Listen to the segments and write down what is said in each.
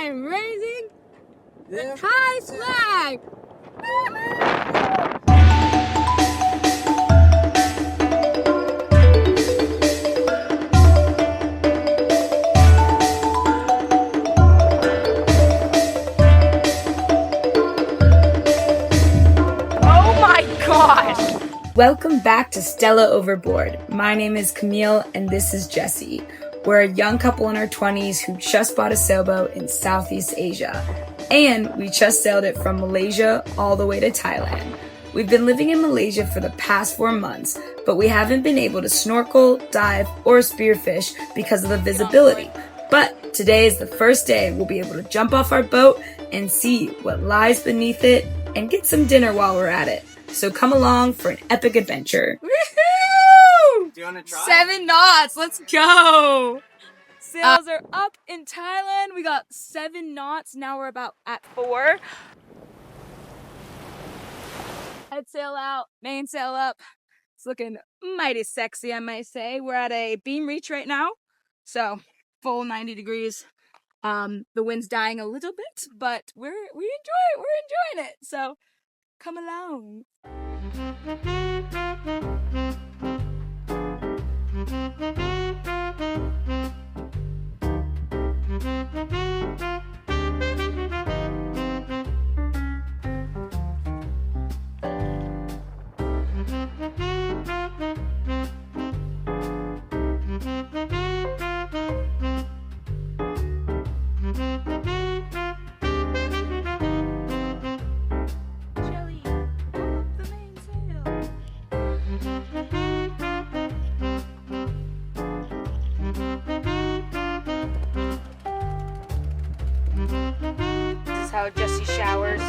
I am raising the Thai flag. Oh my gosh! Welcome back to Stella Overboard. My name is Camille and this is Jessie. We're a young couple in our 20s who just bought a sailboat in Southeast Asia. And we just sailed it from Malaysia all the way to Thailand. We've been living in Malaysia for the past 4 months, but we haven't been able to snorkel, dive, or spearfish because of the visibility. But today is the first day we'll be able to jump off our boat and see what lies beneath it and get some dinner while we're at it. So come along for an epic adventure. Woohoo! Do you want to try? 7 knots, let's go! Sails are up in Thailand. We got 7 knots. Now we're about at 4. Head sail out, main sail up. It's looking mighty sexy, I might say. We're at a beam reach right now, so full 90 degrees. The wind's dying a little bit, but we're enjoying it. So come along. How Jessie showers.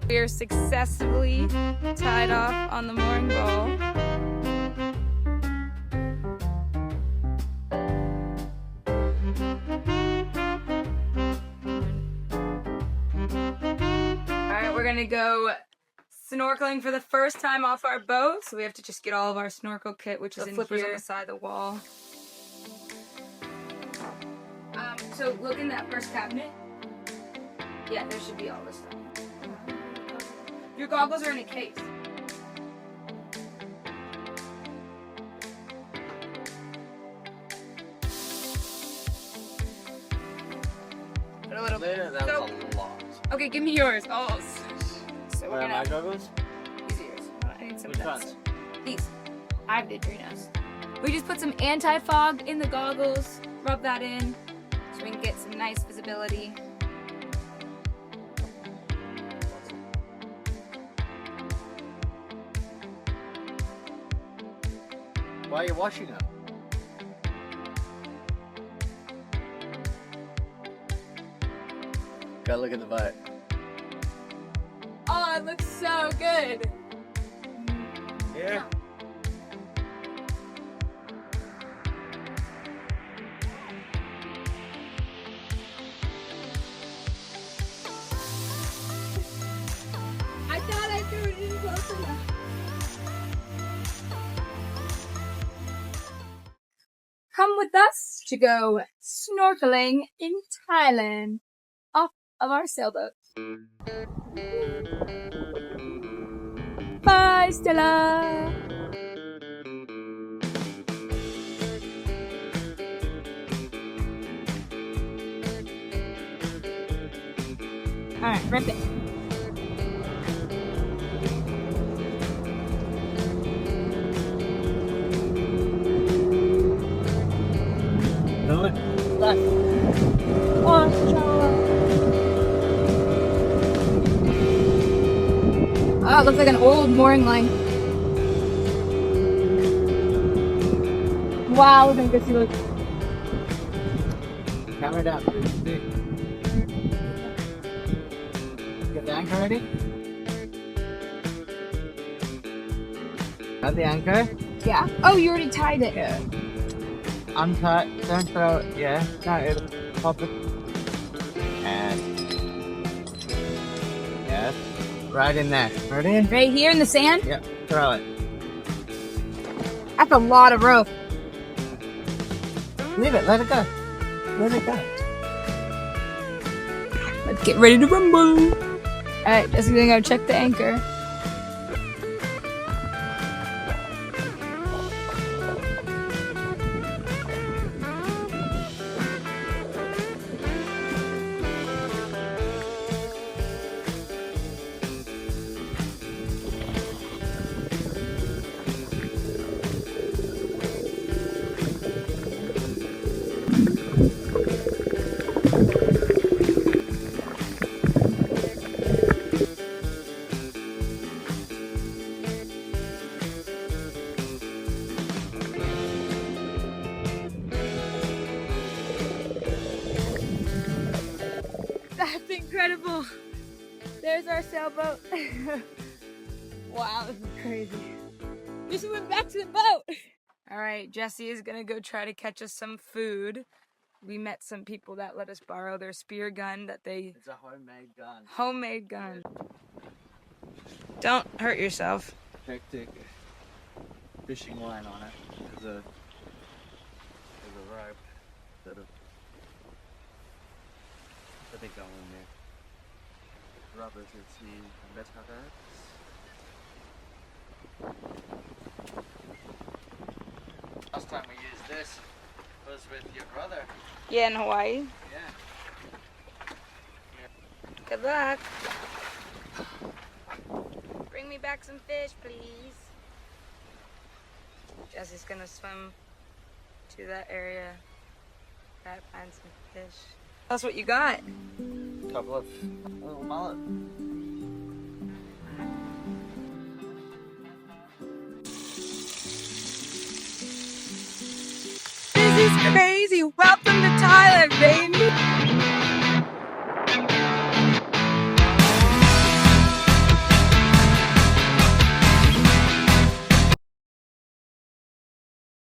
We are successfully tied off on the mooring ball. Alright, we're gonna go snorkeling for the first time off our boat. So we have to just get all of our snorkel kit, which is in flippers here on the side of the wall. So look in that first cabinet. Yeah, there should be all this stuff. Your goggles are in a case. Put a little bit. That was a lot. Okay, give me yours. Oh, so Where are my goggles? These are yours. I need some Which of those. ones? These. I have the Adrenos. We just put some anti-fog in the goggles. Rub that in so we can get some nice visibility. Why are you washing them? Go look at the boat. Oh, it looks so good. Yeah. I thought I threw it in close enough. Come with us to go snorkeling in Thailand off of our sailboat. Bye, Stella! Alright, rip it. Do it. Left. Oh, it looks like an old mooring line. Wow, look at this. Look. Camera down. Get the anchor ready? Got the anchor? Yeah. Oh, you already tied it. Yeah. Untie, don't throw it, yeah. No, it'll pop it. And. Yes. Right in there. Ready? Right here in the sand? Yep, throw it. That's a lot of rope. Leave it, let it go. Let it go. Let's get ready to rumble. Alright, just gonna go check the anchor. That's incredible. There's our sailboat. Wow, this is crazy. We just went back to the boat. All right, Jesse is gonna go try to catch us some food. We met some people that let us borrow their spear gun that they... It's a homemade gun. Homemade gun. Don't hurt yourself. Hectic fishing line on it. There's a rope that they go in there. Rubbers, it's the best part of it. Last time we used this was with your brother. Yeah, in Hawaii. Yeah. Good luck. Bring me back some fish, please. Jesse's gonna swim to that area. Try to find some fish. Tell us what you got. Couple of little mullet. This is crazy. Well,